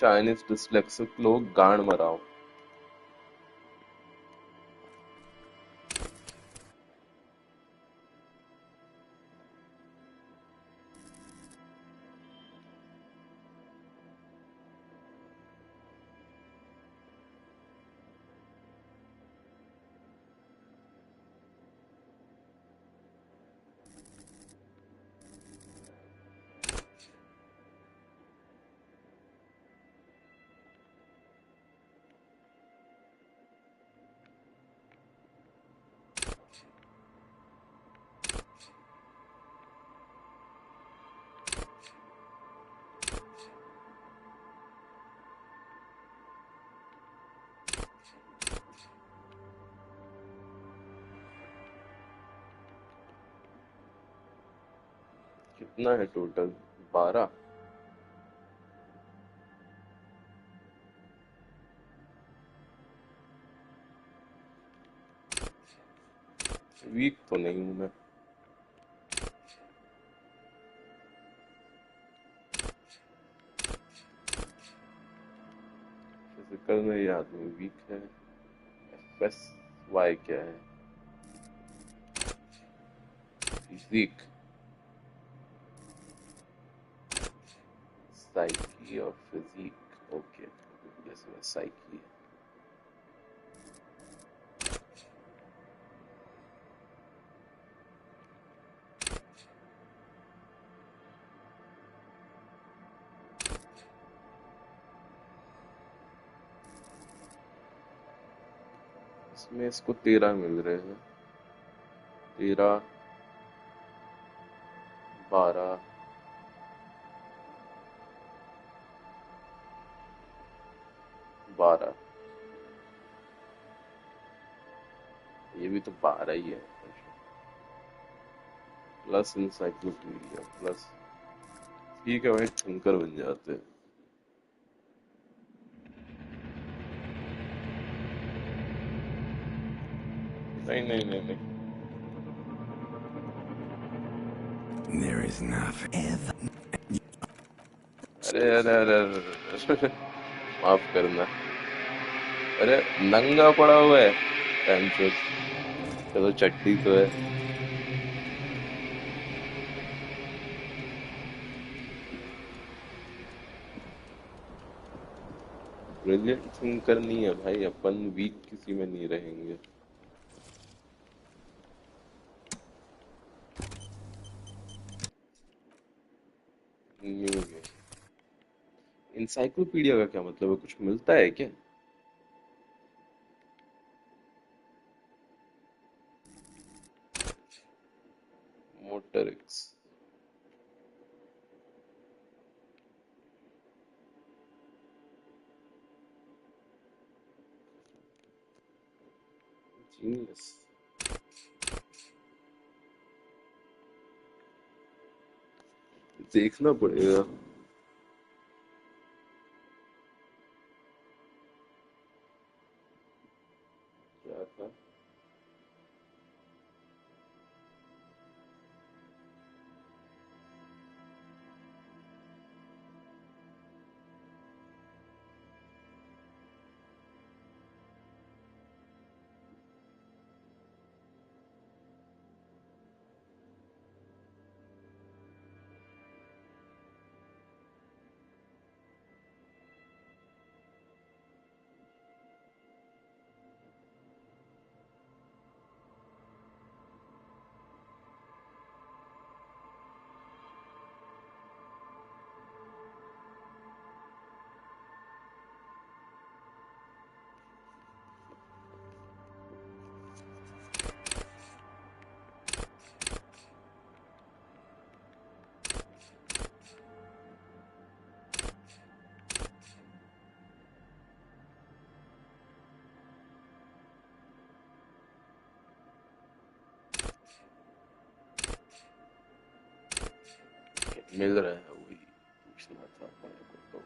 Chinese dyslexic लोग गांड मराओ। कितना है टोटल? 12। वीक तो नहीं हूं मैं। फिजिकल में ये आदमी वीक है। एफएस वाई क्या है? फिजिक, साइकी और फिजिक। ओके, इसमें साइकी है। इसमें इसको 13 मिल रहे हैं। 13, 12, 12। ये भी तो 12 ही है। Plus encyclopedia plus. ठीक है भाई, ठंकर बन जाते हैं। नहीं नहीं नहीं नहीं। There is nothing ever. अरे अरे अरे अरे, अरे। माफ करना। अरे नंगा पड़ा हुआ है। पैंचोस। चलो चट्टी तो है। ब्रिलियंट थिंकर नहीं है भाई, अपन वीक किसी में नहीं रहेंगे। न्यू है। इंसाइक्लोपीडिया का क्या मतलब है? कुछ मिलता है क्या? मोटरिक्स। जीनियस। देखना पड़ेगा। क्या था? मिल रहा है, वही पूछना था मेरे को तो।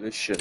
Elysium.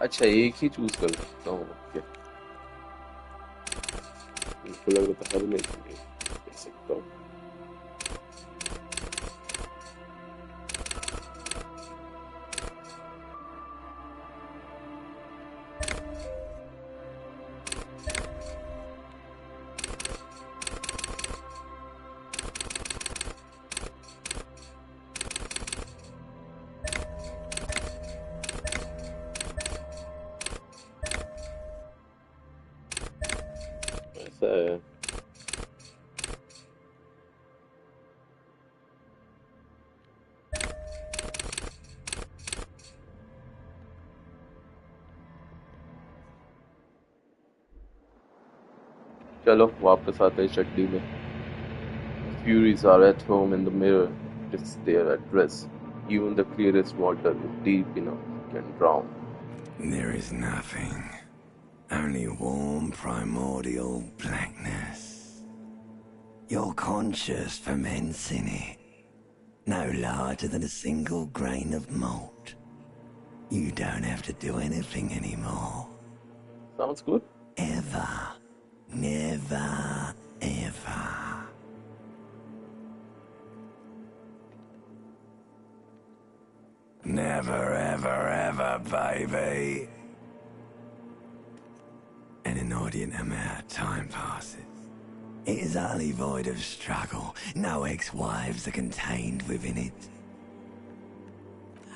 अच्छा एक ही चूज कर सकता हूँ ओके मुझको लग रहा था हर में कर सकता हूँ ऐसा है चलो वापस आते हैं चड्डी में Furies are at home in the mirror. It's their address. Even the clearest water, if deep enough, can drown. There is nothing. Only warm primordial blackness. Your conscious ferments in it. No larger than a single grain of malt. You don't have to do anything anymore. Sounds good. Ever. Never, ever. Never, ever, ever, baby. An inordinate amount of time passes. It is utterly void of struggle. No ex-wives are contained within it.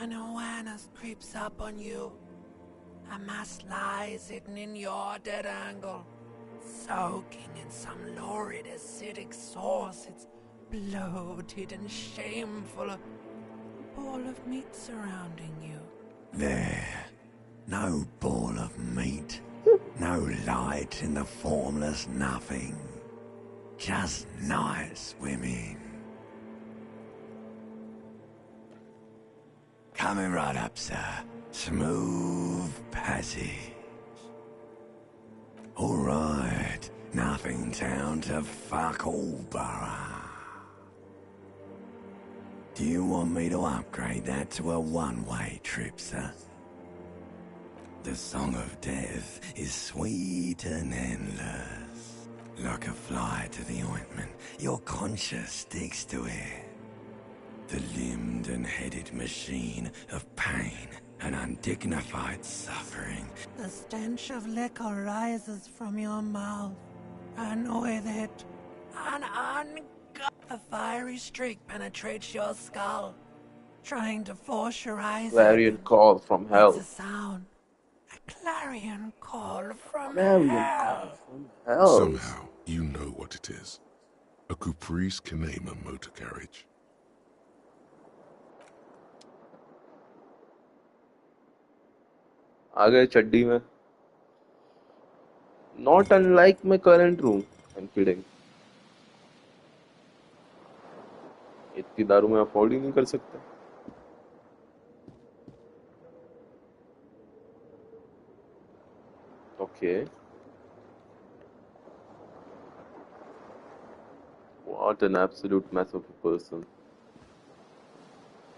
An awareness creeps up on you. A mass lies hidden in your dead angle, soaking in some lurid acidic sauce. It's bloated and shameful. A ball of meat surrounding you. There. No ball of meat. No light in the formless nothing. Just night swimming. Coming right up, sir. Smooth passage. All right. Nothing down to fuck all, borough. Do you want me to upgrade that to a one-way trip, sir? The song of death is sweet and endless. Like a fly to the ointment, your conscience sticks to it. The limbed and headed machine of pain and undignified suffering. The stench of liquor rises from your mouth, and with it, a fiery streak penetrates your skull, trying to force your eyes Clarion open. call from It's a hell. sound. A clarion call from Clarion call hell. from hell. Somehow, you know what it is. A caprice can name a motor carriage. आ गए चड्डी में. Not unlike my current room. I'm kidding. इतनी दारू मैं afford ही नहीं कर सकता. Okay. What an absolute mess of a person.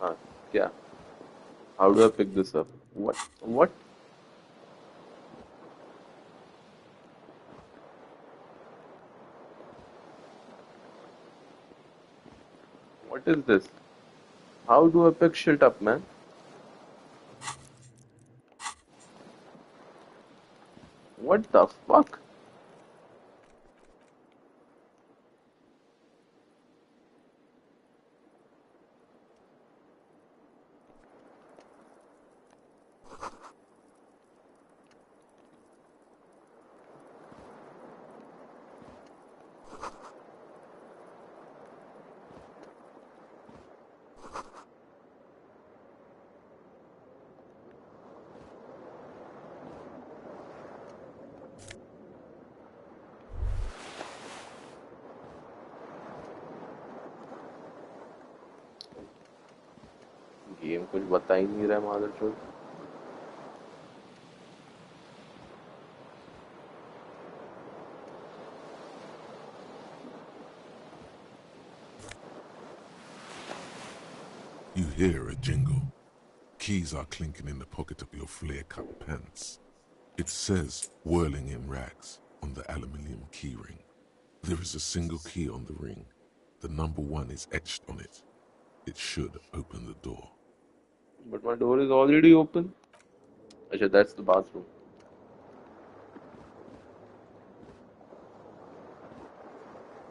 हाँ, क्या? How do I pick this up? What? What? What is this? How do I pick shit up, man? What the fuck? लेकिन कुछ बता ही नहीं रहा है मादरचोद। You hear a jingle. Keys are clinking in the pocket of your flare-cut pants. It says, whirling in rags, on the aluminium keyring. There is a single key on the ring. The number 1 is etched on it. It should open the door. But my door is already open. Actually, that's the bathroom.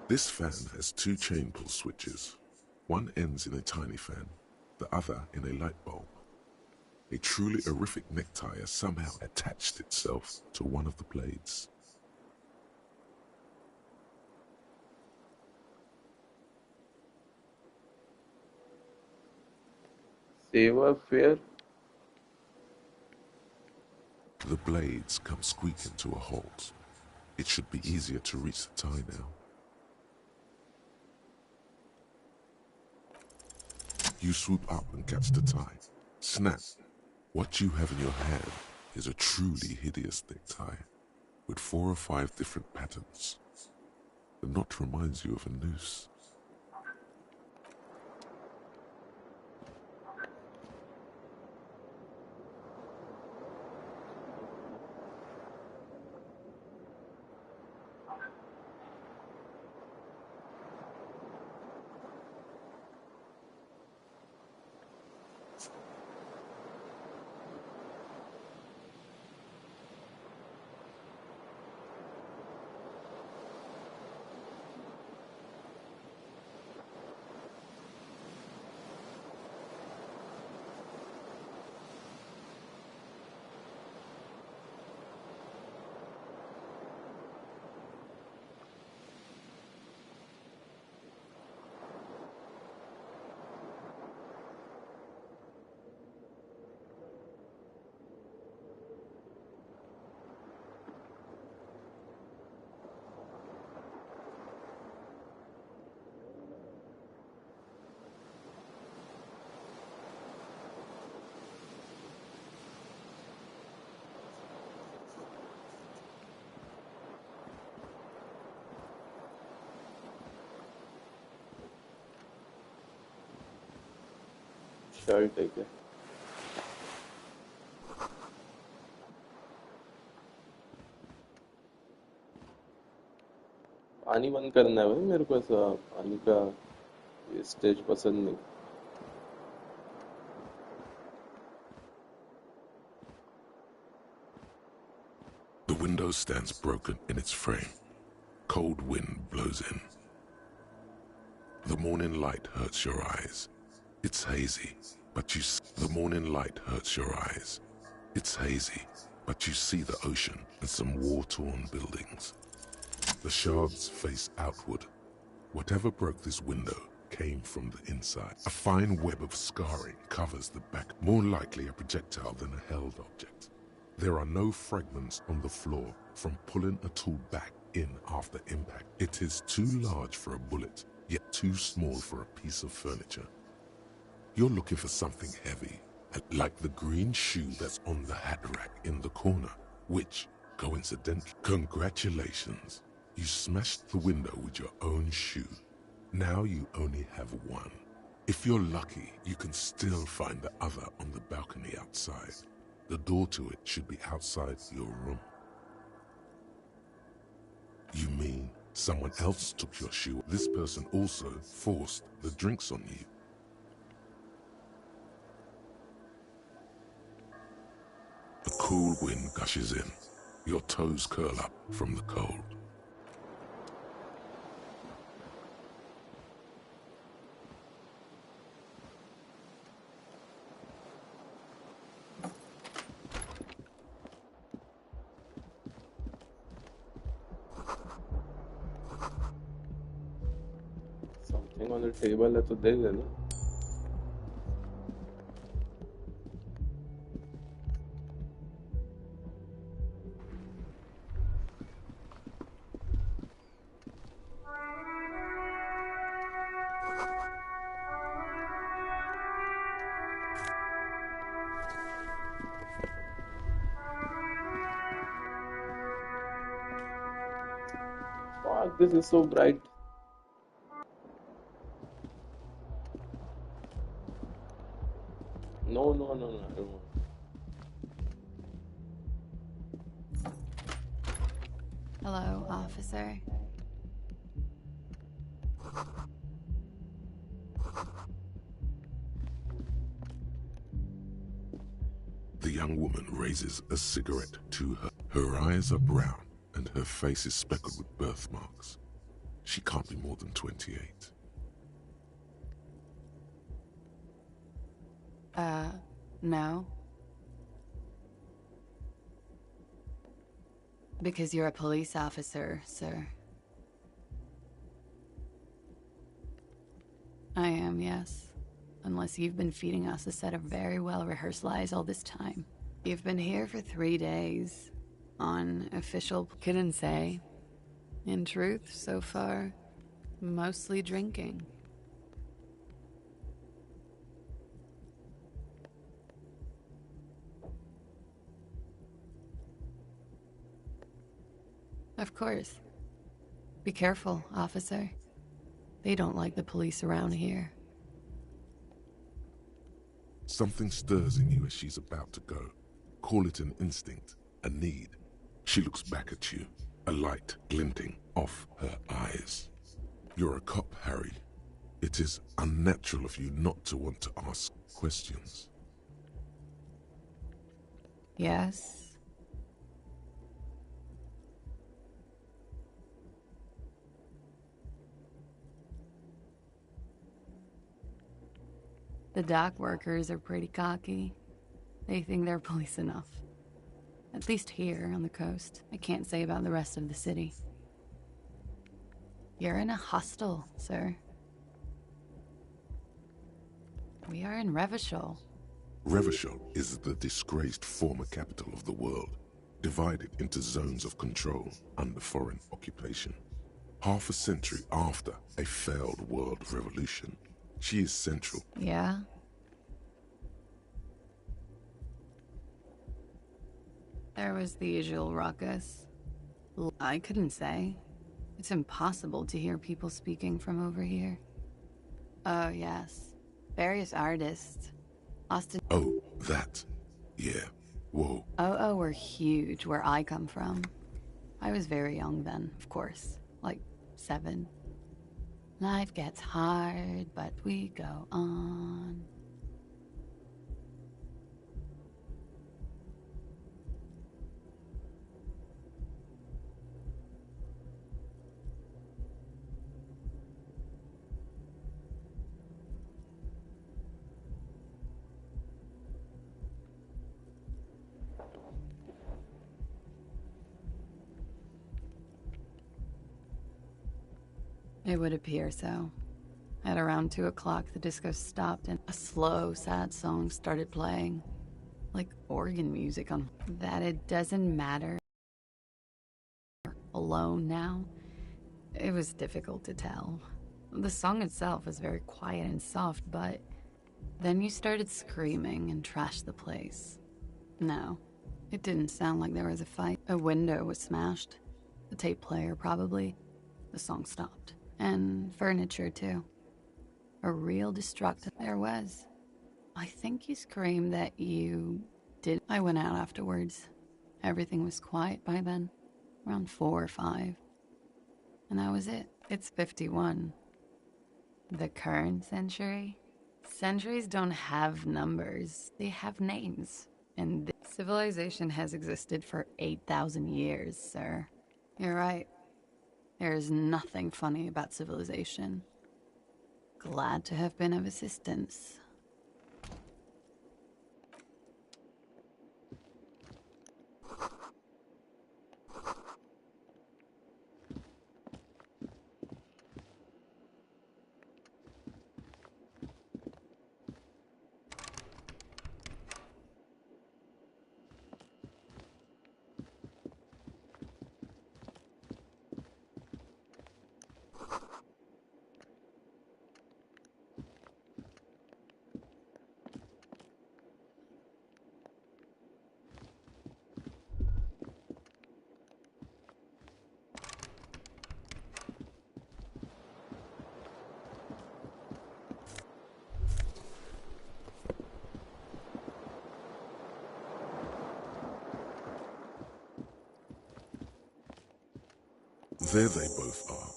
This fan has 2 chain pull switches. One ends in a tiny fan, the other in a light bulb. A truly horrific necktie has somehow attached itself to one of the blades. Saver fair. The blades come squeaking to a halt. It should be easier to reach the tie now. You swoop up and catch the tie. Snap! What you have in your hand is a truly hideous necktie, with 4 or 5 different patterns. The knot reminds you of a noose. चल ठीक है। पानी बंद करना है भाई, मेरे को ऐसा पानी का वेस्टेज पसंद नहीं। The window stands broken in its frame. Cold wind blows in. The morning light hurts your eyes. It's hazy, but the morning light hurts your eyes. It's hazy, but you see the ocean and some war-torn buildings. The shards face outward. Whatever broke this window came from the inside. A fine web of scarring covers the back, more likely a projectile than a held object. There are no fragments on the floor from pulling a tool back in after impact. It is too large for a bullet, yet too small for a piece of furniture. You're looking for something heavy, like the green shoe that's on the hat rack in the corner, which, coincidentally, congratulations, you smashed the window with your own shoe. Now you only have one. If you're lucky, you can still find the other on the balcony outside. The door to it should be outside your room. You mean someone else took your shoe? This person also forced the drinks on you. A cool wind gushes in. Your toes curl up from the cold. Something on the table है तो दे देना। Fuck, this is so bright. No, no, no, no, I don't want. Hello, officer. The young woman raises a cigarette to her. Her eyes are brown and her face is speckled with birthmarks. She can't be more than 28. No. Because you're a police officer, sir. I am, yes. Unless you've been feeding us a set of very well-rehearsed lies all this time. You've been here for 3 days. On official... Couldn't say. In truth, so far, mostly drinking. Of course. Be careful, officer. They don't like the police around here. Something stirs in you as she's about to go. Call it an instinct, a need. She looks back at you, a light glinting off her eyes. You're a cop, Harry. It is unnatural of you not to want to ask questions. Yes? The dock workers are pretty cocky. They think they're police enough. At least here on the coast. I can't say about the rest of the city. You're in a hostel, sir. We are in Revachol. Revachol is the disgraced former capital of the world, divided into zones of control under foreign occupation. Half a century after a failed world revolution, she is central. Yeah? There was the usual ruckus. I couldn't say. It's impossible to hear people speaking from over here. Oh, yes. Various artists. Austin... Oh, that. Yeah. Whoa. Oh, were huge where I come from. I was very young then, of course. Like 7. Life gets hard, but we go on. It would appear so. At around 2 o'clock, the disco stopped and a slow, sad song started playing. Like organ music on... That it doesn't matter. Alone now? It was difficult to tell. The song itself was very quiet and soft, but... Then you started screaming and trashed the place. No, it didn't sound like there was a fight. A window was smashed. The tape player, probably. The song stopped. And furniture, too. A real destructive there was. I think you screamed that you did. I went out afterwards. Everything was quiet by then. Around 4 or 5. And that was it. It's 51. The current century? Centuries don't have numbers. They have names. And civilization has existed for 8,000 years, sir. You're right. There is nothing funny about civilization. Glad to have been of assistance. There they both are.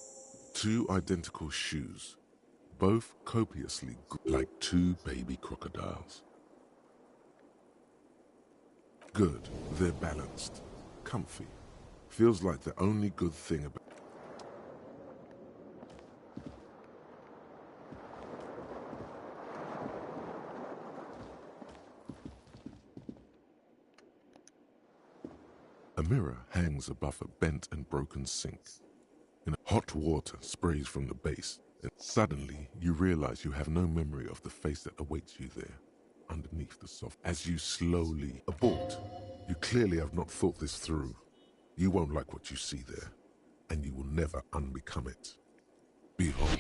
Two identical shoes, both copiously like two baby crocodiles. Good, they're balanced, comfy. Feels like the only good thing about a mirror hangs above a bent and broken sink. Hot water sprays from the base, and suddenly you realize you have no memory of the face that awaits you there, underneath the soft. As you slowly abort, you clearly have not thought this through. You won't like what you see there, and you will never unbecome it. Behold.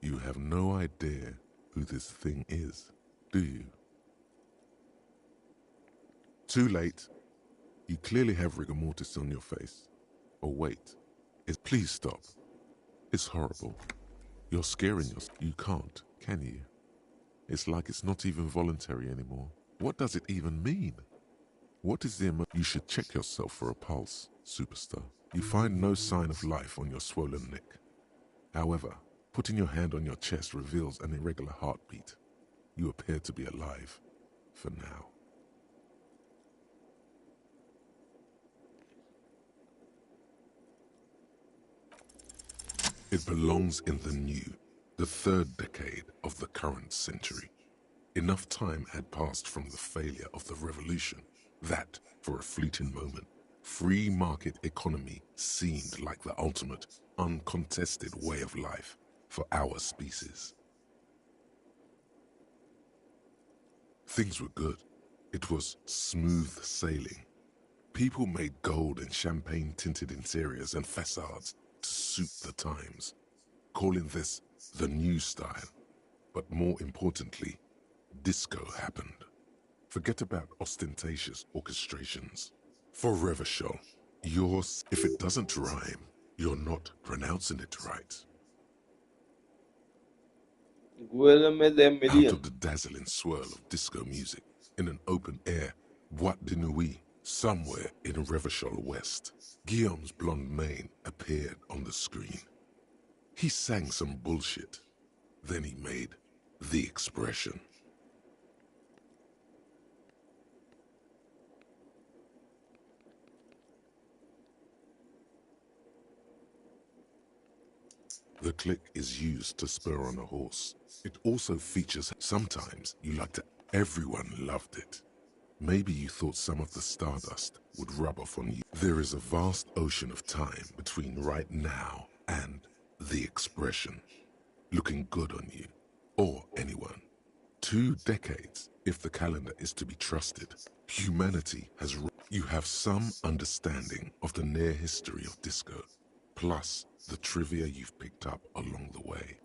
You have no idea who this thing is, do you? Too late. You clearly have rigor mortis on your face. Or wait, please stop. It's horrible. You're scaring yourself. You can't, can you? It's like it's not even voluntary anymore. What does it even mean? What is the You should check yourself for a pulse, superstar. You find no sign of life on your swollen neck. However, putting your hand on your chest reveals an irregular heartbeat. You appear to be alive, for now. It belongs in the new, the third decade of the current century. Enough time had passed from the failure of the revolution that, for a fleeting moment, free market economy seemed like the ultimate, uncontested way of life for our species. Things were good. It was smooth sailing. People made gold and champagne-tinted interiors and facades to suit the times, calling this the new style. But more importantly, disco happened. Forget about ostentatious orchestrations. For Revachol, if it doesn't rhyme, you're not pronouncing it right. Out of the dazzling swirl of disco music, in an open air, Boîte de Nuit, somewhere in Revachol West, Guillaume's blonde mane appeared on the screen. He sang some bullshit. Then he made the expression. The click is used to spur on a horse. It also features sometimes you like to. Everyone loved it. Maybe you thought some of the stardust would rub off on you. There is a vast ocean of time between right now and the expression. Looking good on you, or anyone. 2 decades, if the calendar is to be trusted. Humanity has. You have some understanding of the near history of disco, plus the trivia you've picked up along the way.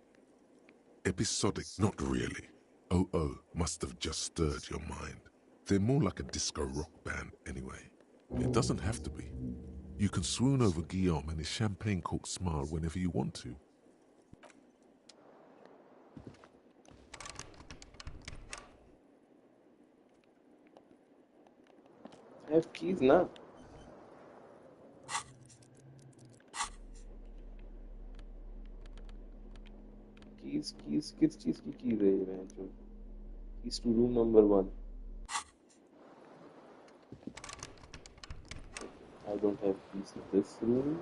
Episodic, not really. Oh must have just stirred your mind. They're more like a disco rock band anyway. It doesn't have to be. You can swoon over Guillaume and his champagne-corked smile whenever you want to. I have keys now. Keys, किस चीज की keys है ये मैं जो? Keys to room number 1. I don't have keys to this room.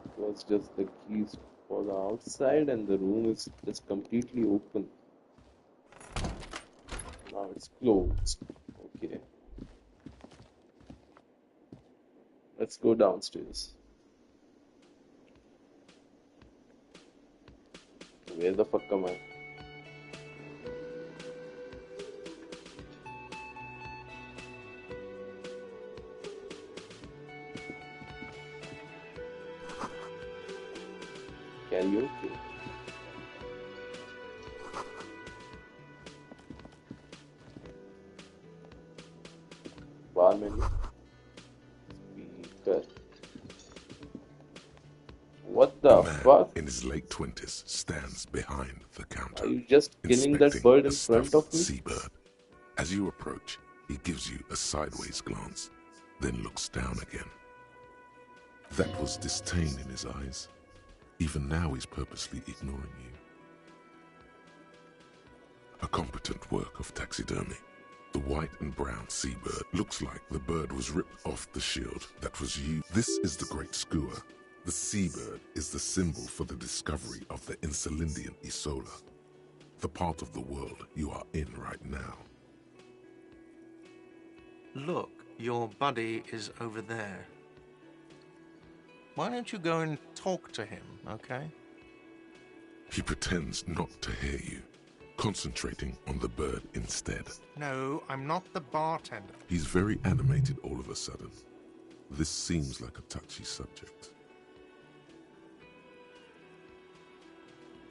It was just the keys for the outside and the room is just completely open. Now it's closed. Okay. Let's go downstairs. Where the fuck am I? Karaoke. Bar menu. Speaker. What A the man fuck? in his late 20s stands behind the Are counter, you just killing that inspecting bird a in front of stuffed me? seabird. As you approach, he gives you a sideways glance, then looks down again. That was disdain in his eyes. Even now he's purposely ignoring you. A competent work of taxidermy. The white and brown seabird looks like the bird was ripped off the shield that was used. This is the great skua. The seabird is the symbol for the discovery of the Insulindian Isola, the part of the world you are in right now. Look, your buddy is over there. Why don't you go and talk to him, okay? He pretends not to hear you, concentrating on the bird instead. No, I'm not the bartender. He's very animated all of a sudden. This seems like a touchy subject.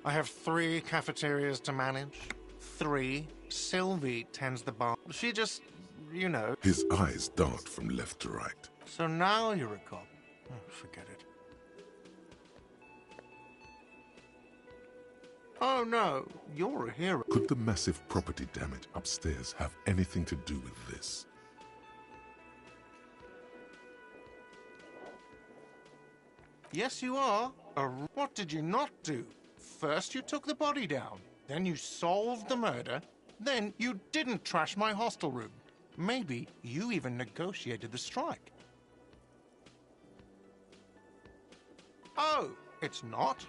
I have 3 cafeterias to manage. 3. Sylvie tends the bar. She just, you know. His eyes dart from left to right. So now you're a cop. Oh, forget it. Oh no, you're a hero. Could the massive property damage upstairs have anything to do with this? Yes, you are. What did you not do? First you took the body down, then you solved the murder, then you didn't trash my hostel room. Maybe you even negotiated the strike. Oh, it's not?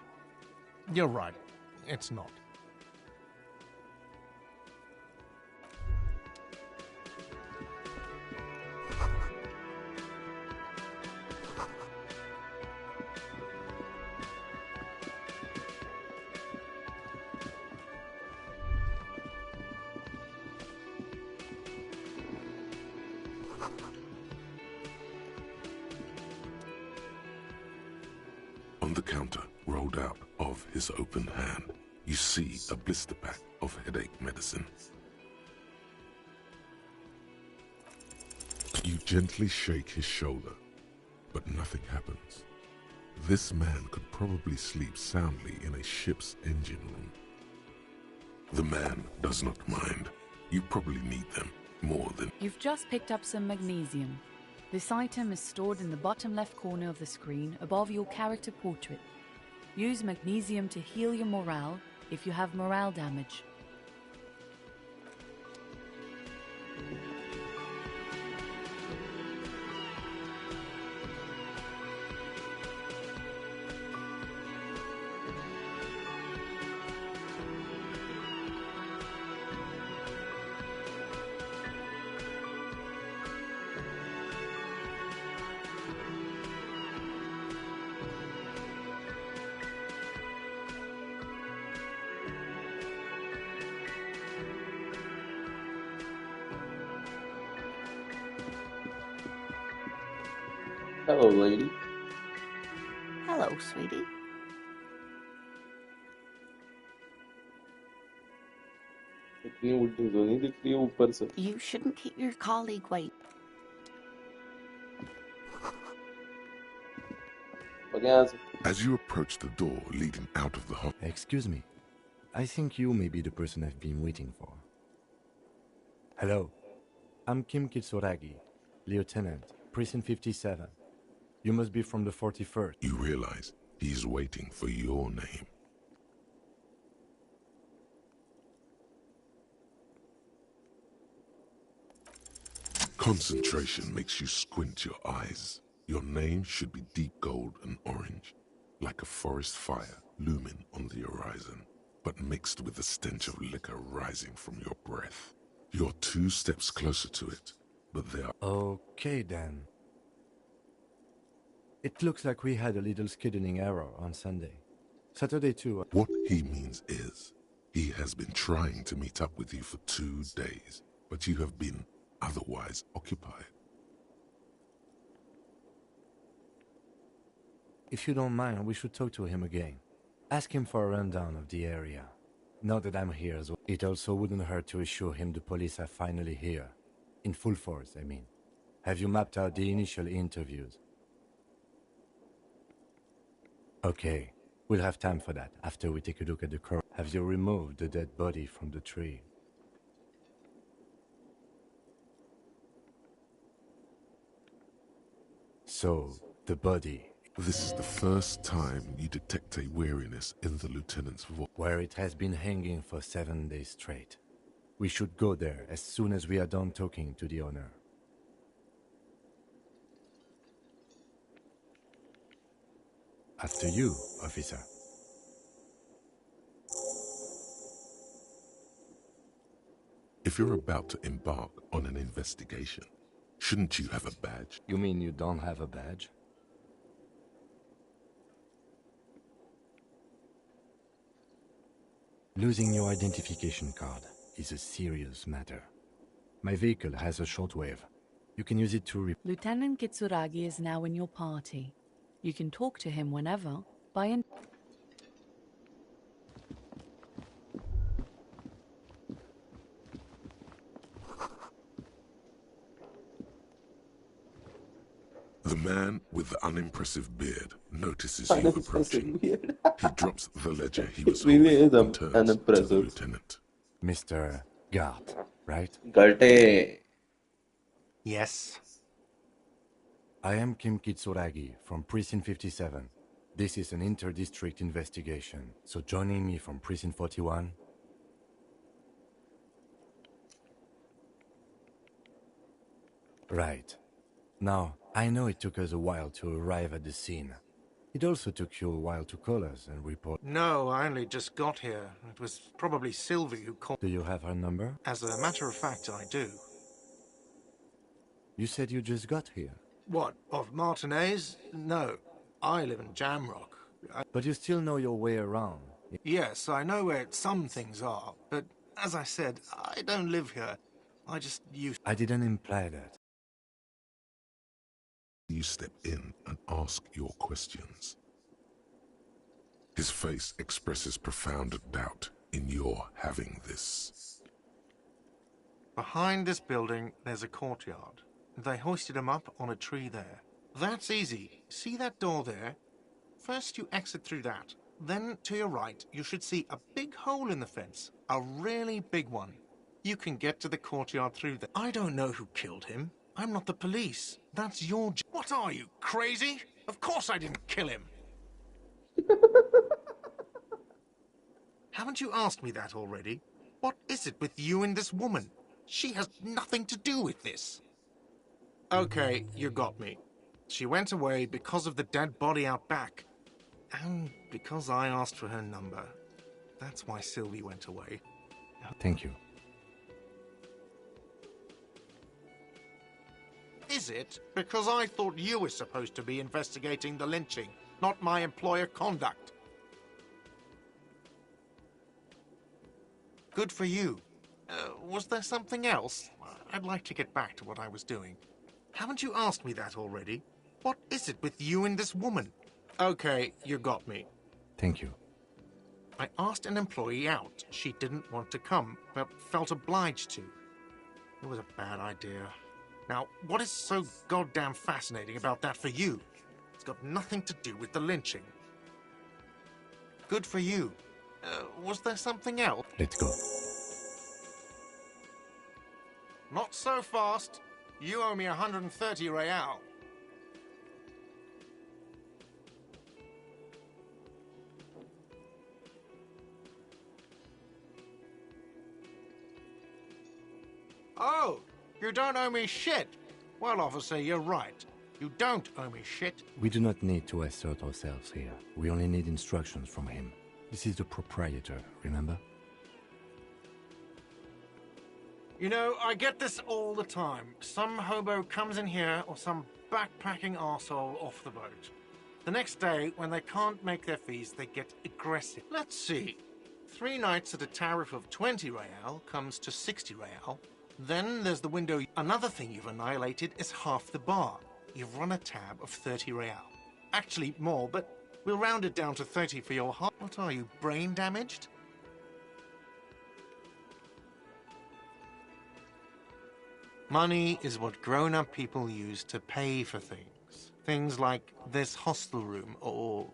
You're right. It's not. On the counter, rolled out of his open hand, you see a blister pack of headache medicine. You gently shake his shoulder, but nothing happens. This man could probably sleep soundly in a ship's engine room. The man does not mind. You probably need them more than... You've just picked up some magnesium. This item is stored in the bottom left corner of the screen above your character portrait. Use magnesium to heal your morale if you have morale damage. Hello, lady. Hello, sweetie. इतनी उल्टी तो नहीं दिख रही है ऊपर से. You shouldn't keep your colleague wait. और यहाँ से As you approach the door leading out of the hospital... Excuse me. I think you may be the person I've been waiting for. Hello. I'm Kim Kitsuragi, Lieutenant, Precinct 57. You must be from the 41st. You realize he's waiting for your name. Concentration makes you squint your eyes. Your name should be deep gold and orange, like a forest fire looming on the horizon, but mixed with the stench of liquor rising from your breath. You're 2 steps closer to it, but they are... Okay then. It looks like we had a little scheduling error on Sunday. Saturday too. What he means is, he has been trying to meet up with you for 2 days, but you have been otherwise occupied. If you don't mind, we should talk to him again. Ask him for a rundown of the area. Now that I'm here as well, it also wouldn't hurt to assure him the police are finally here. In full force, I mean. Have you mapped out the initial interviews? Okay, we'll have time for that after we take a look at the car. Have you removed the dead body from the tree? So, the body, This is the first time you detect a weariness in the lieutenant's voice. where it has been hanging for 7 days straight. We should go there as soon as we are done talking to the owner. After you, officer. If you're about to embark on an investigation, shouldn't you have a badge? You mean you don't have a badge? Losing your identification card is a serious matter. My vehicle has a shortwave. You can use it to Lieutenant Kitsuragi is now in your party. You can talk to him whenever by The man with the unimpressive beard notices you approaching. He drops the ledger he was Really holding is and turns to the unimpressive. lieutenant. Mr. Gart, right? Galte. Yes. I am Kim Kitsuragi from Precinct 57. This is an inter-district investigation, so joining me from Precinct 41... Right. Now, I know it took us a while to arrive at the scene. It also took you a while to call us and report. No, I only just got here. It was probably Sylvie who called. Do you have her number? As a matter of fact, I do. You said you just got here. What, of Martinez? No. I live in Jamrock. But you still know your way around. Yes, I know where some things are, but as I said, I don't live here. I just use. I didn't imply that. You step in and ask your questions. His face expresses profound doubt in your having this. Behind this building, there's a courtyard. They hoisted him up on a tree there. That's easy. See that door there? First you exit through that. Then, to your right, you should see a big hole in the fence. A really big one. You can get to the courtyard through there. I don't know who killed him. I'm not the police. That's your job. What are you, crazy? Of course I didn't kill him. Haven't you asked me that already? What is it with you and this woman? She has nothing to do with this. Okay, you got me. She went away because of the dead body out back. And because I asked for her number. That's why Sylvie went away. Thank you. Is it? Because I thought you were supposed to be investigating the lynching, not my employer conduct. Good for you. Was there something else? I'd like to get back to what I was doing. Haven't you asked me that already? What is it with you and this woman? Okay, you got me. Thank you. I asked an employee out. She didn't want to come, but felt obliged to. It was a bad idea. Now, what is so goddamn fascinating about that for you? It's got nothing to do with the lynching. Good for you. Was there something else? Let's go. Not so fast. You owe me 130 real. Oh, you don't owe me shit. Well, officer, you're right. You don't owe me shit. We do not need to assert ourselves here. We only need instructions from him. This is the proprietor, remember? You know, I get this all the time. Some hobo comes in here or some backpacking arsehole off the boat. The next day, when they can't make their fees, they get aggressive. Let's see. 3 nights at a tariff of 20 real comes to 60 real. Then there's the window. Another thing you've annihilated is half the bar. You've run a tab of 30 real. Actually, more, but we'll round it down to 30 for your heart. What are you, brain damaged? Money is what grown-up people use to pay for things. Things like this hostel room or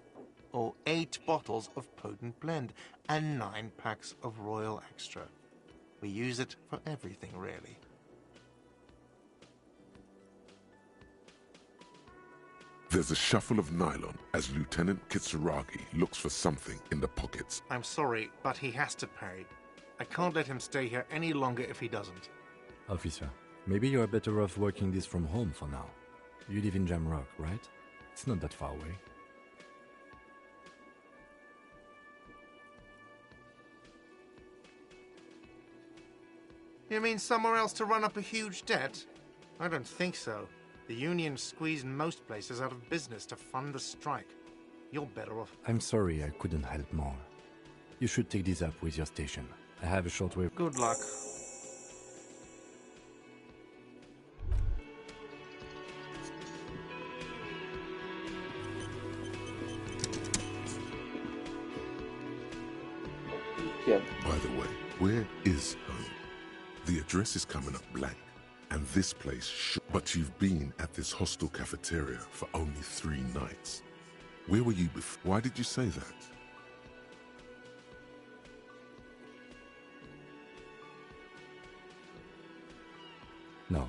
or 8 bottles of potent blend, and 9 packs of Royal Extra. We use it for everything, really. There's a shuffle of nylon as Lieutenant Kitsuragi looks for something in the pockets. I'm sorry, but he has to pay. I can't let him stay here any longer if he doesn't. Officer, maybe you are better off working this from home for now. You live in Jamrock, right? It's not that far away. You mean somewhere else to run up a huge debt? I don't think so. The union squeezed most places out of business to fund the strike. You're better off. I'm sorry I couldn't help more. You should take this up with your station. I have a short way. Good luck. Yeah. By the way, where is home? The address is coming up blank, and this place but you've been at this hostel cafeteria for only 3 nights. Where were you before? Why did you say that? No.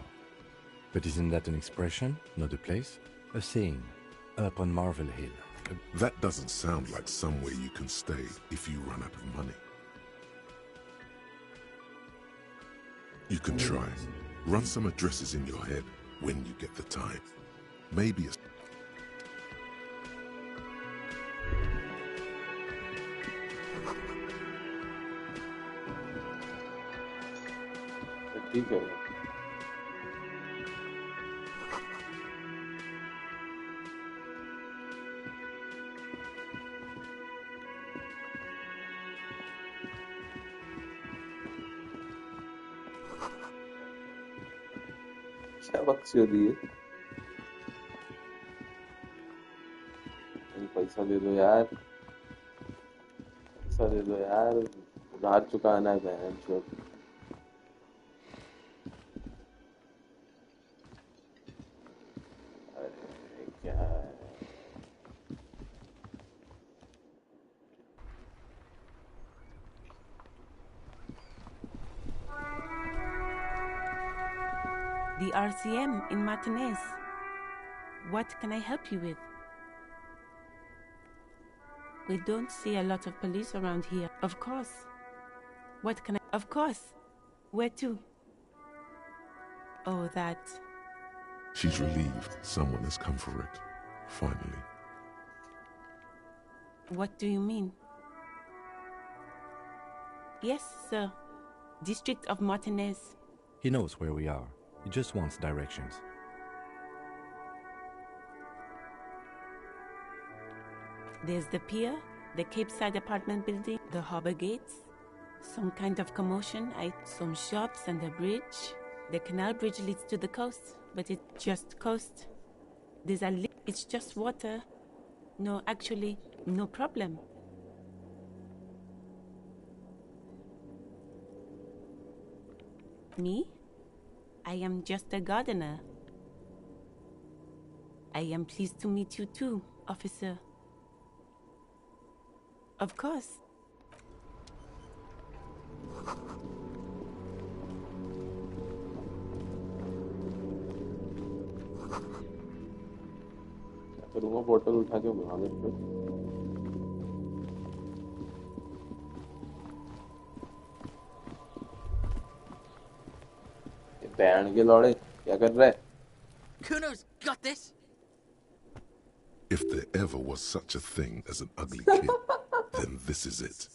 But isn't that an expression, not a place? A saying. Up on Marvel Hill. That doesn't sound like somewhere you can stay if you run out of money. You can try. Run some addresses in your head when you get the time. Maybe a... ठीक है क्या बक्सी हो रही है पैसा दे दो यार पैसा दे दो यार उधार चुकाना है बहन चोद The RCM in Martinez. What can I help you with? We don't see a lot of police around here. Of course. What can I... Of course. Where to? Oh, that. She's relieved someone has come for it. Finally. What do you mean? Yes, sir. District of Martinez. He knows where we are. He just wants directions. There's the pier, the Cape Side apartment building, the harbor gates, some kind of commotion, some shops and a bridge. The canal bridge leads to the coast, but it's just coast. There's it's just water. No, actually, no problem. Me? I am just a gardener. I am pleased to meet you too, officer. Of course. करूँगा बोतल उठा के भाग पे band के लौड़े क्या कर रहा है Kuno's got this. If there ever was such a thing as an ugly kid, then this is it.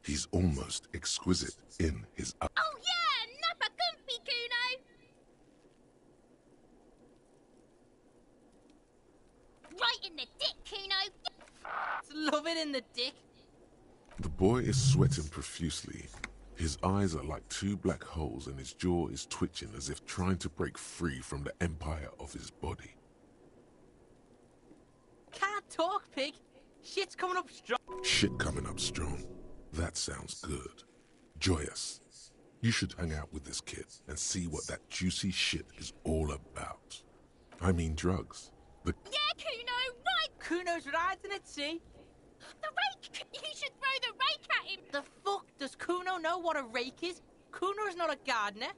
He's almost exquisite in his... Oh yeah, nappa gumpy, Kuno! Right in the dick, Kuno! Love it in the dick. The boy is sweating profusely. His eyes are like 2 black holes and his jaw is twitching as if trying to break free from the empire of his body. Can't talk, pig. Shit's coming up strong. Shit coming up strong. That sounds good. Joyous. You should hang out with this kid and see what that juicy shit is all about. I mean drugs. Yeah, Kuno, right! Kuno's riding it, see? The rake! You should throw the rake at him! The fuck? Does Kuno know what a rake is? Kuno is not a gardener.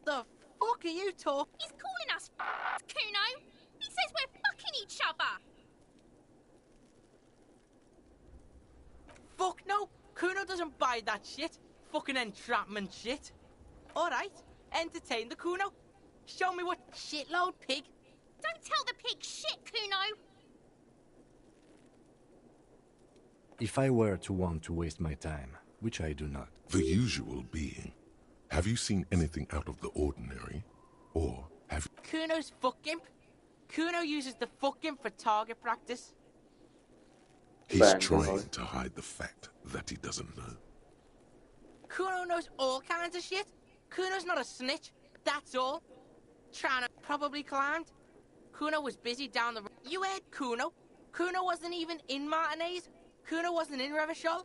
The fuck are you talking? He's calling us Kuno! He says we're fucking each other! Fuck no! Kuno doesn't buy that shit. Fucking entrapment shit. Alright, entertain the Kuno. Show me what shitload, pig. Don't tell the pig shit, Kuno! If I were to want to waste my time, which I do not. The usual being. Have you seen anything out of the ordinary? Or have Kuno's fucking. Kuno uses the fucking for target practice. He's Bang, trying boy. to hide the fact that he doesn't know. Kuno knows all kinds of shit. Kuno's not a snitch, that's all. Trana probably climbed. Kuno was busy down the road. You heard Kuno? Kuno wasn't even in Martinez. Kuno wasn't in Revachol.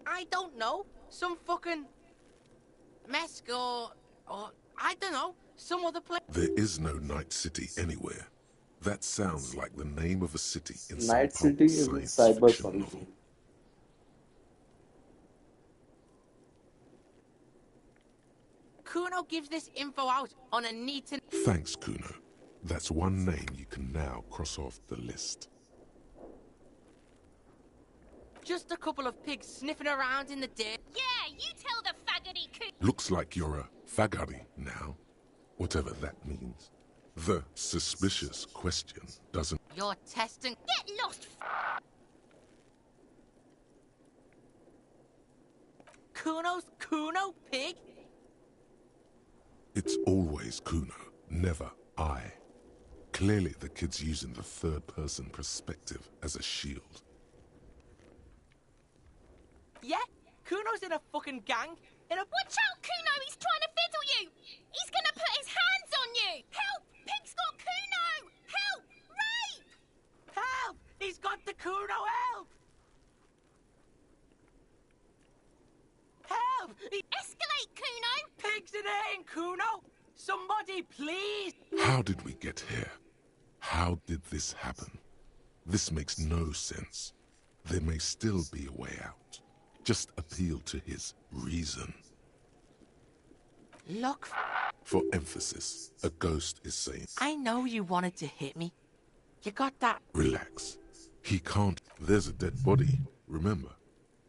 I don't know. Some fucking... Mesk or I don't know. Some other place. There is no Night City anywhere. That sounds like the name of a city in some Night pulp City is a science fiction cyberpunk. novel. Kuno gives this info out on a neat and... Thanks, Kuno. That's one name you can now cross off the list. Just a couple of pigs sniffing around in the dirt. Yeah, you tell the faggoty Kuno! Looks like you're a fagari now, whatever that means. The suspicious question doesn't... You're testing... Get lost, Kuno's Kuno, pig? It's always Kuno, never I. Clearly the kid's using the third-person perspective as a shield. Yeah? Kuno's in a fucking gang. In a... Watch out, Kuno! He's trying to fiddle you! He's gonna put his hands on you! Help! Pig's got Kuno! Help! Rape! Help! He's got the Kuno, help! Help! Escalate, Kuno! Pigs in here, Kuno! Somebody, please! How did we get here? How did this happen? This makes no sense. There may still be a way out. Just appeal to his reason. Look... For emphasis, a ghost is saying, I know you wanted to hit me. You got that... relax. He can't... There's a dead body, remember?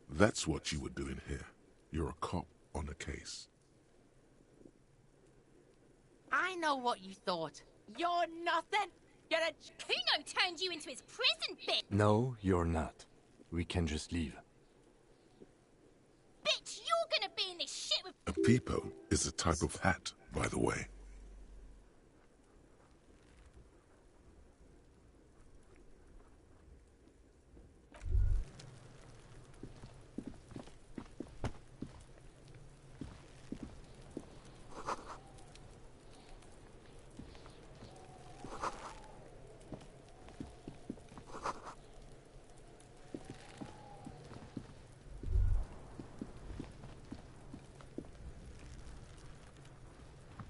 That's what you were doing here. You're a cop on a case. I know what you thought. You're nothing. You're a... Kuno turned you into his prison bitch! No, you're not. We can just leave. Bitch, you're gonna be in this shit with... A peepo is a type of hat, by the way.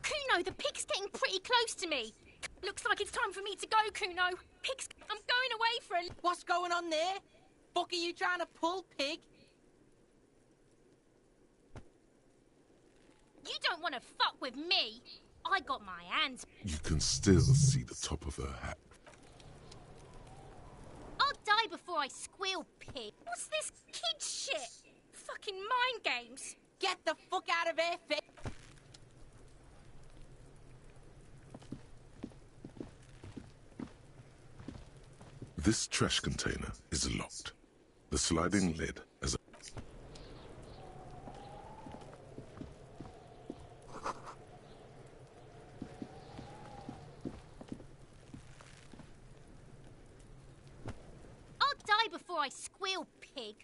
Kuno, the pig's getting pretty close to me. Looks like it's time for me to go, Kuno. Pig's... I'm going away for a... What's going on there? Fuck are you trying to pull, pig? You don't want to fuck with me. I got my hands... You can still see the top of her hat. I'll die before I squeal, pig. What's this kid shit? Fucking mind games. Get the fuck out of here, pig! This trash container is locked. The sliding lid has a... I'll die before I squeal, pig.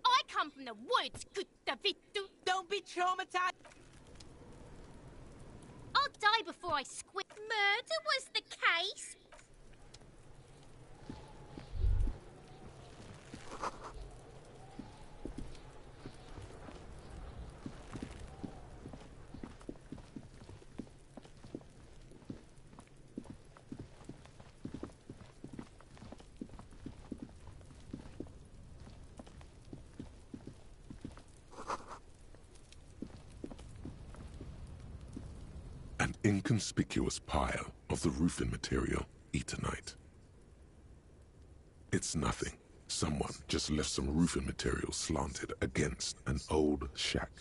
I come from the woods, good David. Don't be traumatized! I'll die before I squeal. Murder was the case. inconspicuous pile of the roofing material, Eternite. It's nothing. Someone just left some roofing material slanted against an old shack.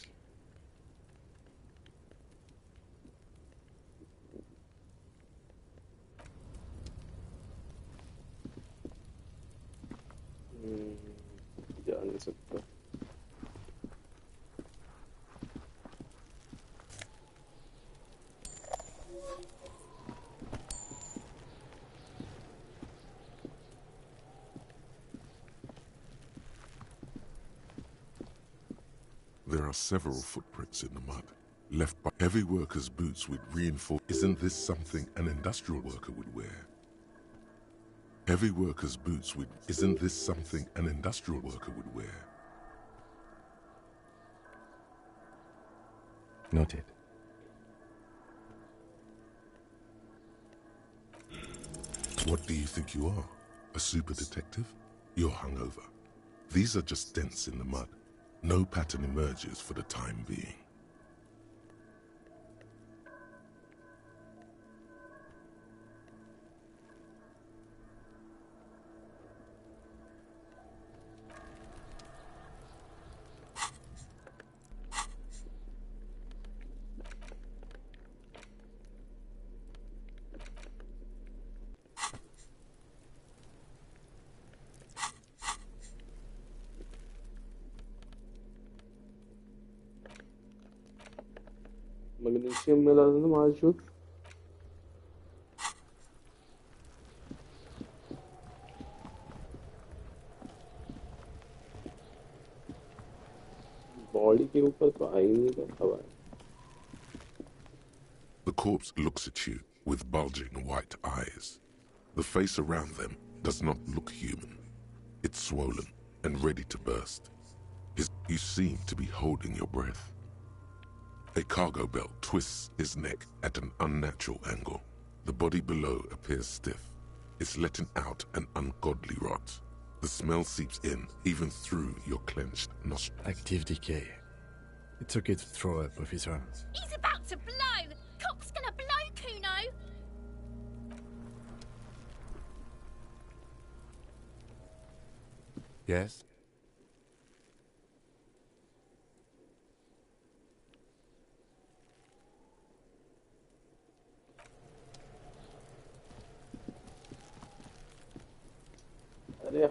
जा नहीं सकता. There are several footprints in the mud, left by heavy workers' boots with reinforced. Isn't this something an industrial worker would wear? Heavy workers' boots with. Isn't this something an industrial worker would wear? Noted. What do you think you are? A super detective? You're hungover. These are just dents in the mud. No pattern emerges for the time being. Magnesium में lazım azıcık. Body के ऊपर तो आ ही नहीं रहा है. The corpse looks at you with bulging white eyes. The face around them does not look human. It's swollen and ready to burst. You seem to be holding your breath. A cargo belt twists his neck at an unnatural angle. The body below appears stiff. It's letting out an ungodly rot. The smell seeps in even through your clenched nostrils. Active decay. It's okay to throw up, officer. He's about to blow! Cop's gonna blow, Kuno! Yes?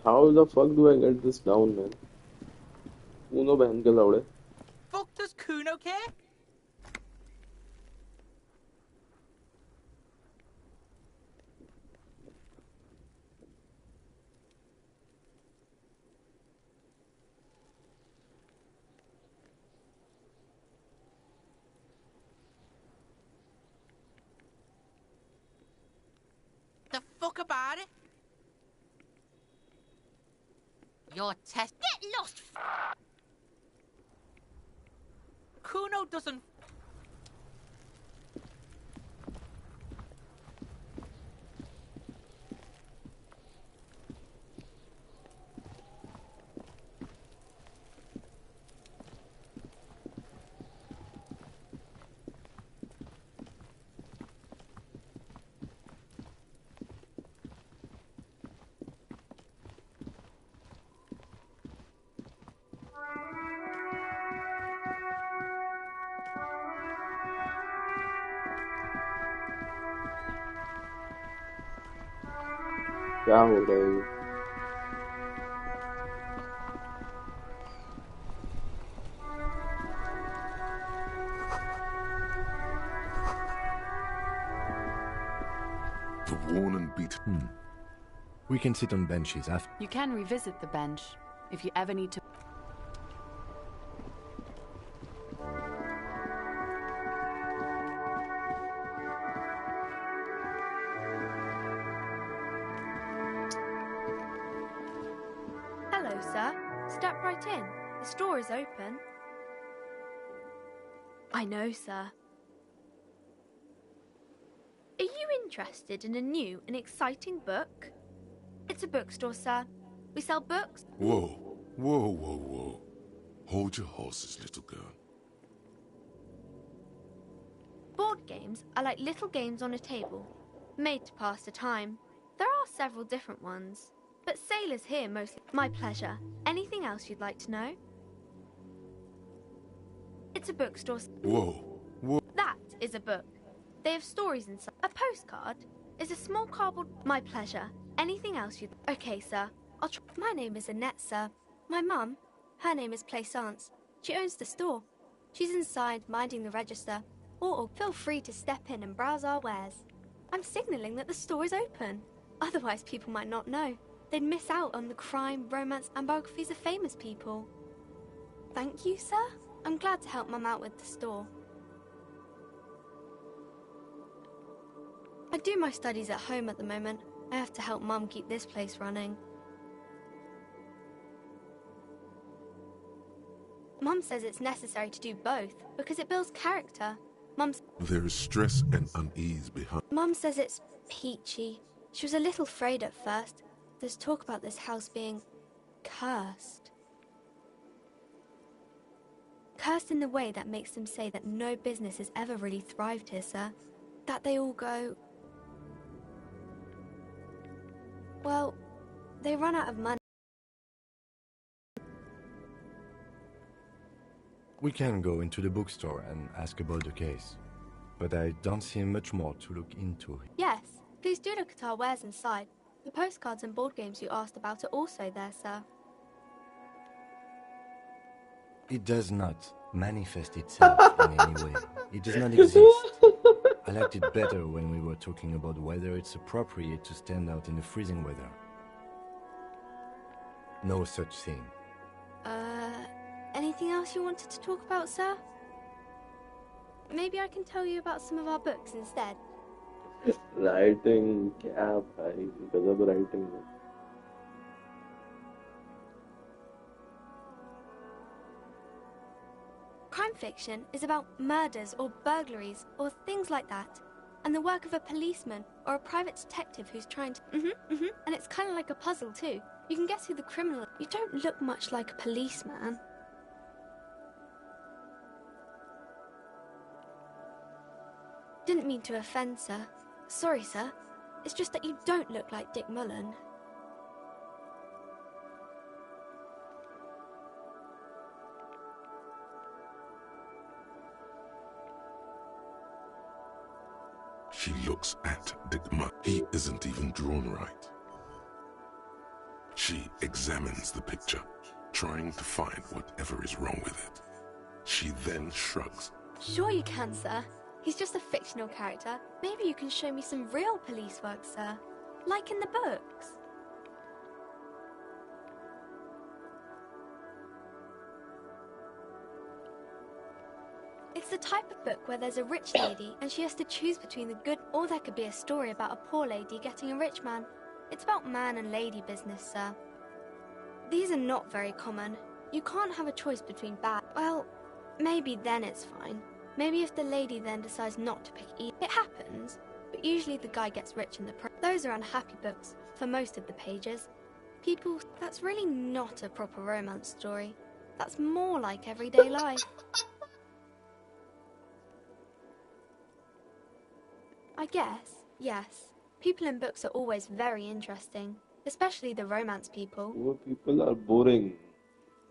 How the fuck do I get this down, man? Kuno बहन के लौड़े. Fuck does Kuno care? The fuck about it? Your test. Get lost! Kuno doesn't. क्या हो रहा है ये? The worn and beaten. We can sit on benches after. You can revisit the bench if you ever need to. Hello, sir. Step right in. The store is open. I know, sir. Are you interested in a new and exciting book? It's a bookstore, sir. We sell books. Whoa, whoa, whoa, whoa. Hold your horses, little girl. Board games are like little games on a table, made to pass the time. There are several different ones, but sailors here mostly. My pleasure. Anything else you'd like to know? It's a bookstore. Whoa. That is a book. They have stories inside. A postcard is a small cardboard. My pleasure. Anything else you'd... Okay, sir. I'll try. My name is Annette, sir. My mum, her name is Plaisance. She owns the store. She's inside, minding the register. Or feel free to step in and browse our wares. I'm signalling that the store is open. Otherwise, people might not know. They'd miss out on the crime, romance, and biographies of famous people. Thank you, sir. I'm glad to help Mum out with the store. I do my studies at home at the moment. I have to help Mum keep this place running. Mum says it's necessary to do both because it builds character. There is stress and unease behind. Mum says it's peachy. She was a little afraid at first. There's talk about this house being cursed. Cursed in the way that makes them say that no business has ever really thrived here, sir. That they all go... Well, they run out of money. We can go into the bookstore and ask about the case, but I don't see much more to look into. Yes, please do look at our wares inside. The postcards and board games you asked about are also there, sir. It does not manifest itself in any way. It does not exist. I liked it better when we were talking about whether it's appropriate to stand out in the freezing weather. No such thing. Anything else you wanted to talk about, sir? Maybe I can tell you about some of our books instead. Writing, क्या भाई, गजब writing है. Crime fiction is about murders or burglaries or things like that, and the work of a policeman or a private detective who's trying to... And it's kind of like a puzzle too. You can guess who the criminal... You don't look much like a policeman. Didn't mean to offend, sir. Sorry, sir. It's just that you don't look like Dick Mullen. She looks at Dick Mutt. He isn't even drawn right. She examines the picture, trying to find whatever is wrong with it. She then shrugs. Sure you can, sir. He's just a fictional character. Maybe you can show me some real police work, sir. Like in the books. It's the type of book where there's a rich lady and she has to choose between the good, or there could be a story about a poor lady getting a rich man. It's about man and lady business, sir. These are not very common. You can't have a choice between bad... Well, maybe then it's fine. Maybe if the lady then decides not to pick either. It happens, but usually the guy gets rich in the Those are unhappy books, for most of the pages. People... That's really not a proper romance story. That's more like everyday life. I guess, yes. People in books are always very interesting, especially the romance people. Poor people are boring.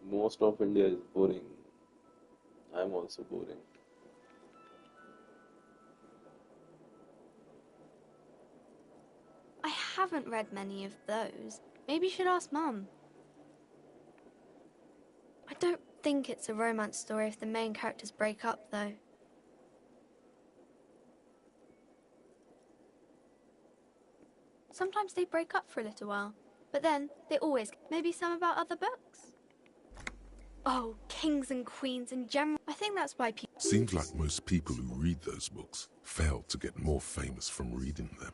Most of India is boring. I'm also boring. I haven't read many of those. Maybe you should ask Mum. I don't think it's a romance story if the main characters break up, though. Sometimes they break up for a little while, but then they always... Maybe some about other books? Oh, kings and queens in general. I think that's why people... Seems like most people who read those books fail to get more famous from reading them.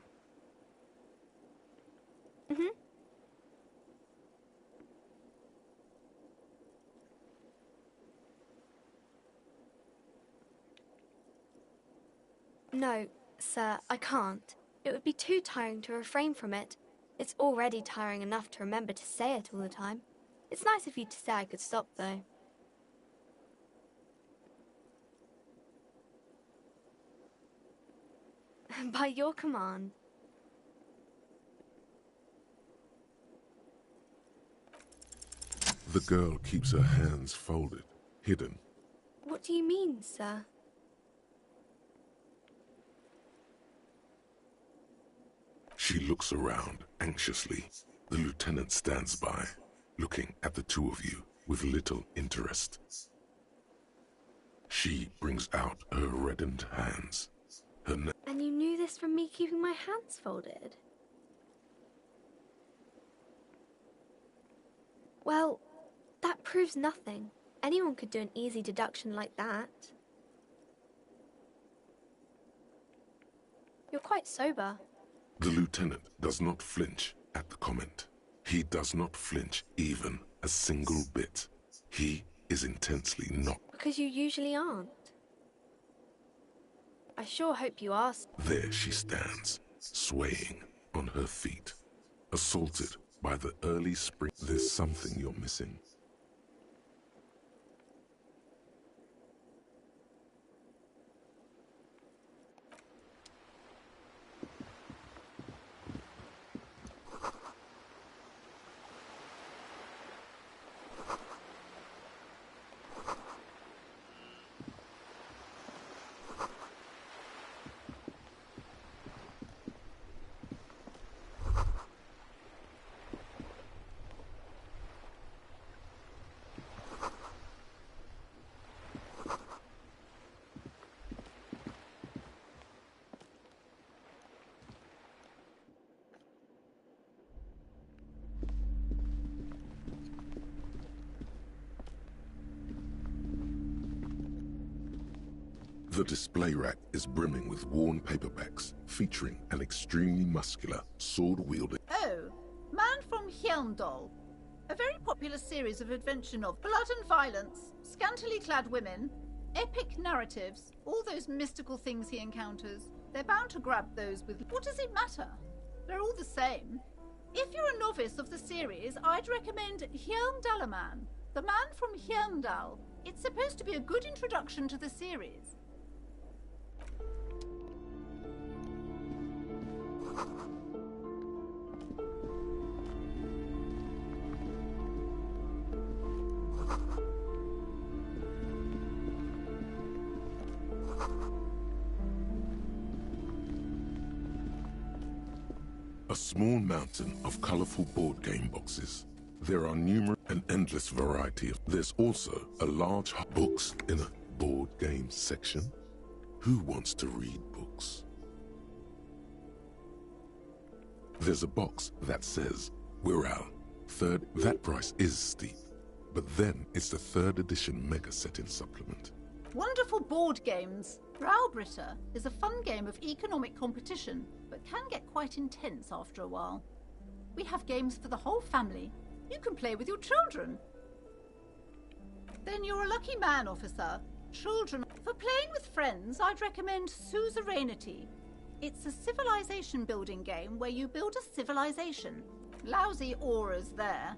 No, sir, I can't. It would be too tiring to refrain from it. It's already tiring enough to remember to say it all the time. It's nice of you to say I could stop, though. By your command. The girl keeps her hands folded, hidden. What do you mean, sir? She looks around anxiously. The lieutenant stands by, looking at the two of you with little interest. She brings out her reddened hands. And you knew this from me keeping my hands folded? Well, that proves nothing. Anyone could do an easy deduction like that. You're quite sober. The lieutenant does not flinch at the comment. He does not flinch even a single bit. He is intensely not. Because you usually aren't. I sure hope you are. There she stands, swaying on her feet, assaulted by the early spring. There's something you're missing. The display rack is brimming with worn paperbacks featuring an extremely muscular, sword-wielding... Oh, Man from Hjelmdal. A very popular series of adventure novels. Blood and violence, scantily clad women, epic narratives, all those mystical things he encounters. They're bound to grab those with... What does it matter? They're all the same. If you're a novice of the series, I'd recommend Hjelmdalaman, The Man from Hjelmdal. It's supposed to be a good introduction to the series. A small mountain of colorful board game boxes. There are numerous and endless variety of... There's also a large books in a board game section. Who wants to read books? There's a box that says, Wirral, third... That price is steep, but then it's the 3rd edition mega set-in supplement. Wonderful board games. Braubritter is a fun game of economic competition, but can get quite intense after a while. We have games for the whole family. You can play with your children. Then you're a lucky man, officer. Children. For playing with friends, I'd recommend Suzerainty. It's a civilization building game where you build a civilization. Lousy auras there.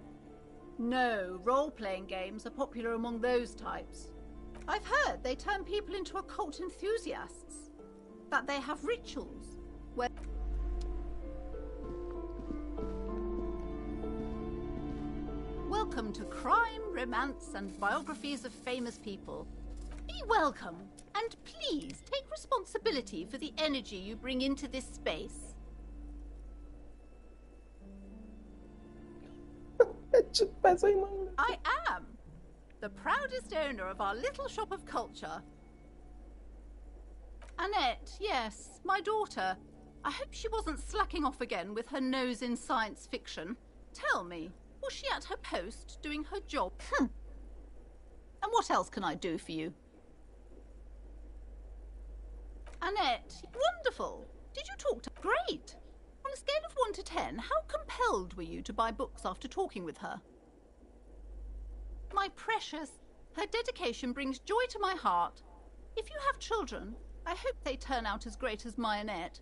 No, role-playing games are popular among those types. I've heard they turn people into occult enthusiasts. That they have rituals where... Welcome to crime, romance, and biographies of famous people. Be welcome, and please take responsibility for the energy you bring into this space. I am the proudest owner of our little shop of culture. Annette, yes, my daughter. I hope she wasn't slacking off again with her nose in science fiction. Tell me, was she at her post doing her job? And what else can I do for you? Annette, wonderful. Did you talk to... Great. On a scale of 1 to 10, how compelled were you to buy books after talking with her? My precious, her dedication brings joy to my heart. If you have children, I hope they turn out as great as my Annette.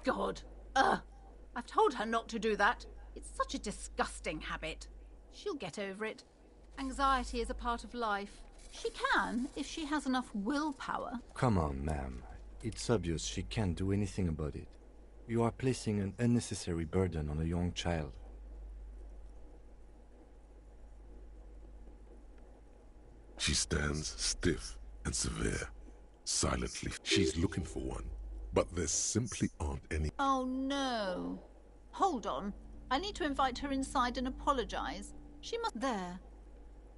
God, I've told her not to do that. It's such a disgusting habit. She'll get over it. Anxiety is a part of life. She can, if she has enough willpower. Come on, ma'am. It's obvious she can't do anything about it. You are placing an unnecessary burden on a young child. She stands stiff and severe. Silently, she's looking for one, but there simply aren't any. Oh no. Hold on. I need to invite her inside and apologize. She must... There.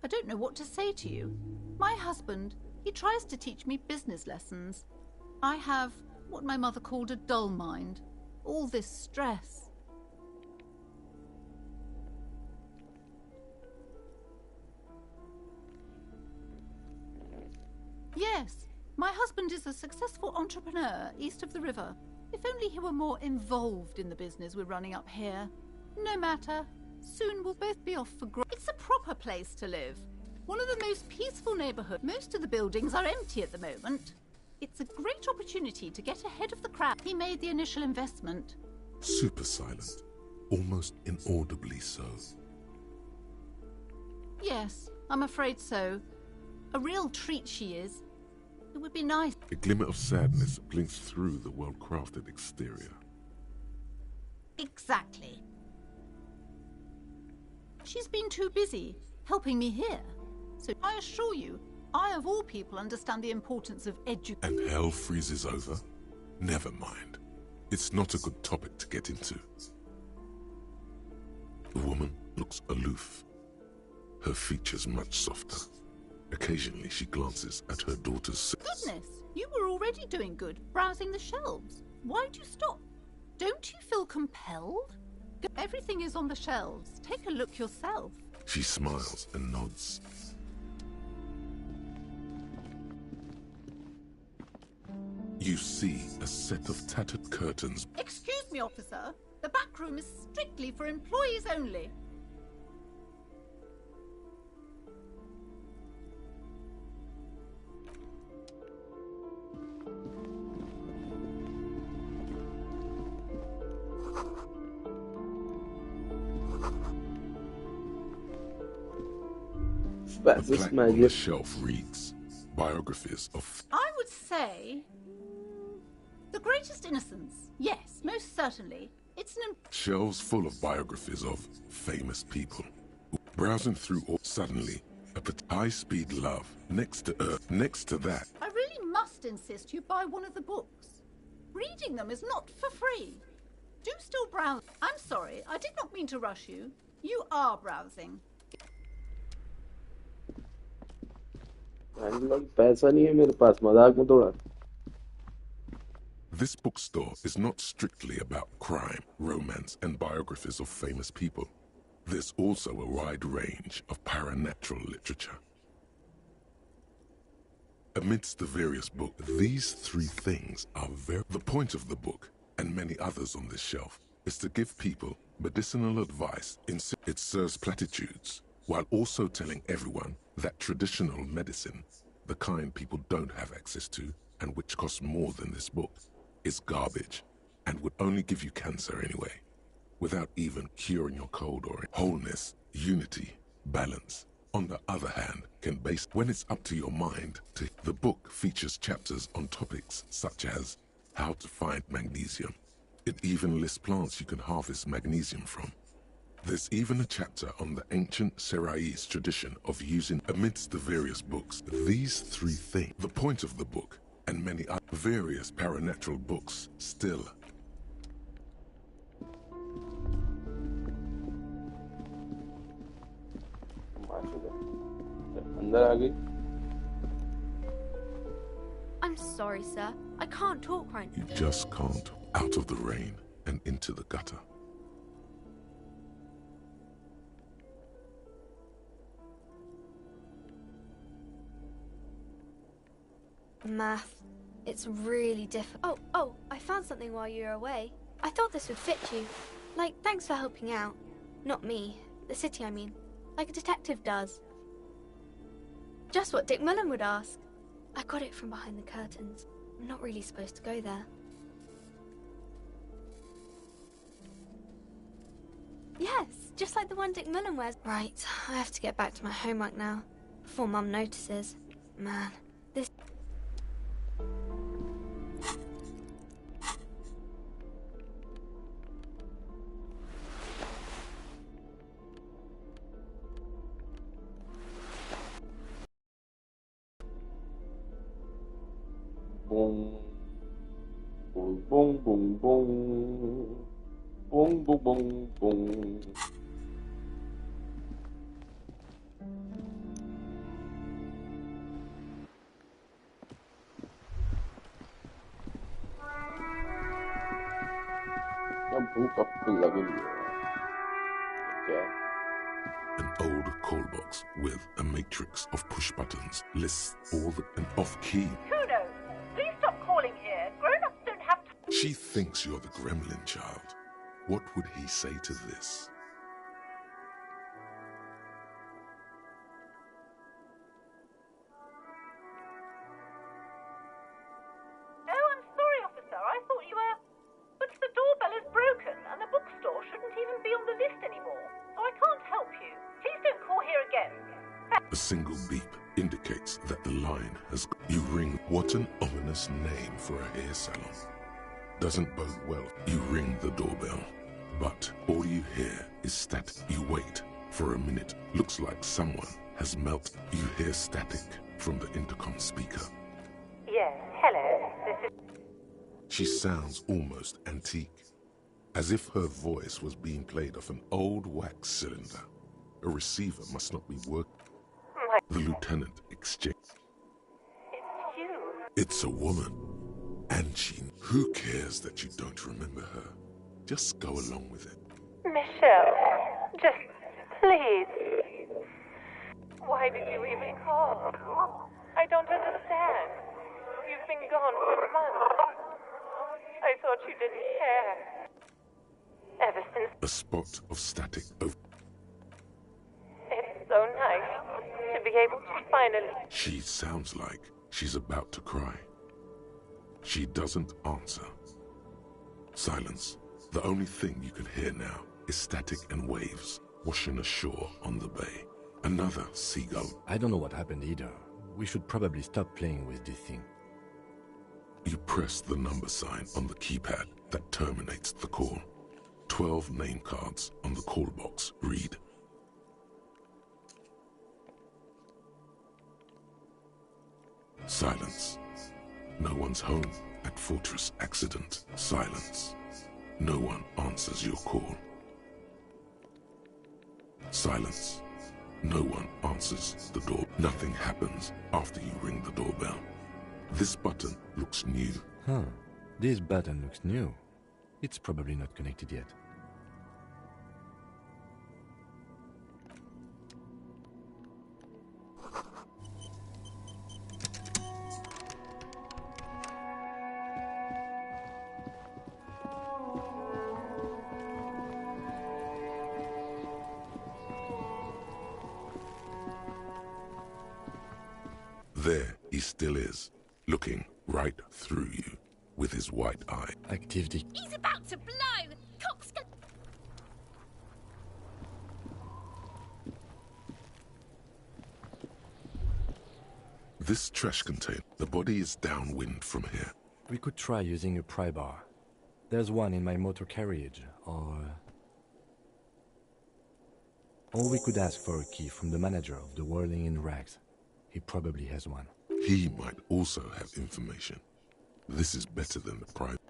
I don't know what to say to you. My husband, he tries to teach me business lessons. I have what my mother called a dull mind. All this stress. Yes, my husband is a successful entrepreneur east of the river. If only he were more involved in the business we're running up here. No matter. Soon we'll both be off for growth. It's a proper place to live. One of the most peaceful neighborhoods. Most of the buildings are empty at the moment. It's a great opportunity to get ahead of the crowd. He made the initial investment. Super silent, almost inaudibly so. Yes, I'm afraid so. A real treat she is. It would be nice. A glimmer of sadness blinks through the well-crafted exterior. Exactly. She's been too busy helping me here. So I assure you, I of all people understand the importance of education. And hell freezes over? Never mind. It's not a good topic to get into. The woman looks aloof. Her features much softer. Occasionally she glances at her daughter's... Goodness, you were already doing good, browsing the shelves. Why'd you stop? Don't you feel compelled? Everything is on the shelves. Take a look yourself. She smiles and nods. You see a set of tattered curtains. Excuse me, officer. The back room is strictly for employees only. The plaque on the shelf reads, biographies of... I would say... the greatest innocence. Yes, most certainly. It's an... Shelves full of biographies of famous people. Browsing through all... Suddenly, a high-speed love next to Earth. Next to that... I really must insist you buy one of the books. Reading them is not for free. Do still browse. I'm sorry, I did not mean to rush you. You are browsing. पैसा नहीं है मेरे पास मजाक में थोड़ा This bookstore is not strictly about crime, romance, and biographies of famous people. There's also a wide range of paranatural literature. Amidst the various books, these three things are the point of the book, and many others on this shelf, is to give people medicinal advice. It serves platitudes, while also telling everyone that traditional medicine, the kind people don't have access to, and which costs more than this book, is garbage, and would only give you cancer anyway, without even curing your cold or wholeness, unity, balance. On the other hand, can base when it's up to your mind to... The book features chapters on topics such as how to find magnesium. It even lists plants you can harvest magnesium from. There's even a chapter on the ancient Seraïs tradition of using amidst the various books. These three things, the point of the book, and many other various paranatural books still. I'm sorry, sir. I can't talk right now. You just can't. Out of the rain and into the gutter. Math. It's really difficult. Oh, I found something while you were away. I thought this would fit you. Like, thanks for helping out. Not me. The city, I mean. Like a detective does. Just what Dick Mullen would ask. I got it from behind the curtains. I'm not really supposed to go there. Yes, just like the one Dick Mullen wears. Right, I have to get back to my homework now, before Mum notices. Man, this... Boom. Boom, boom, boom, boom. Boom, boom, boom, boom. क्या भूख आपको लगी है? क्या? An old call box with a matrix of push buttons lists all the an off-key. Kuno, please stop calling here. Grown-ups don't have to... She thinks you're the gremlin child. What would he say to this? Oh, I'm sorry, officer. I thought you were... But the doorbell is broken, and the bookstore shouldn't even be on the list anymore. So I can't help you. Please don't call here again. A single beep indicates that the line has... You ring. What an ominous name for a hair salon. Doesn't bode well. You ring the doorbell, but all you hear is static. You wait for a minute. Looks like someone has melted. You hear static from the intercom speaker. Yes, hello. This is... She sounds almost antique, as if her voice was being played off an old wax cylinder. A receiver must not be working. The lieutenant exchanged. It's you. It's a woman. And who cares that you don't remember her? Just go along with it. Michelle, just please. Why did you even call? I don't understand. You've been gone for months. I thought you didn't care. Ever since... A spot of static over. It's so nice to be able to finally... She sounds like she's about to cry. She doesn't answer. Silence. The only thing you can hear now is static and waves washing ashore on the bay. Another seagull. I don't know what happened either. We should probably stop playing with this thing. You press the number sign on the keypad that terminates the call. 12 name cards on the call box read. Silence. No one's home at Fortress Accident. Silence. No one answers your call. Silence. No one answers the door. Nothing happens after you ring the doorbell. This button looks new. Huh. This button looks new. It's probably not connected yet. There he still is, looking right through you with his white eye. Activity. He's about to blow! Cops go... This trash container, the body is downwind from here. We could try using a pry bar. There's one in my motor carriage, or we could ask for a key from the manager of the Whirling in Rags. He probably has one. He might also have information. This is better than the private.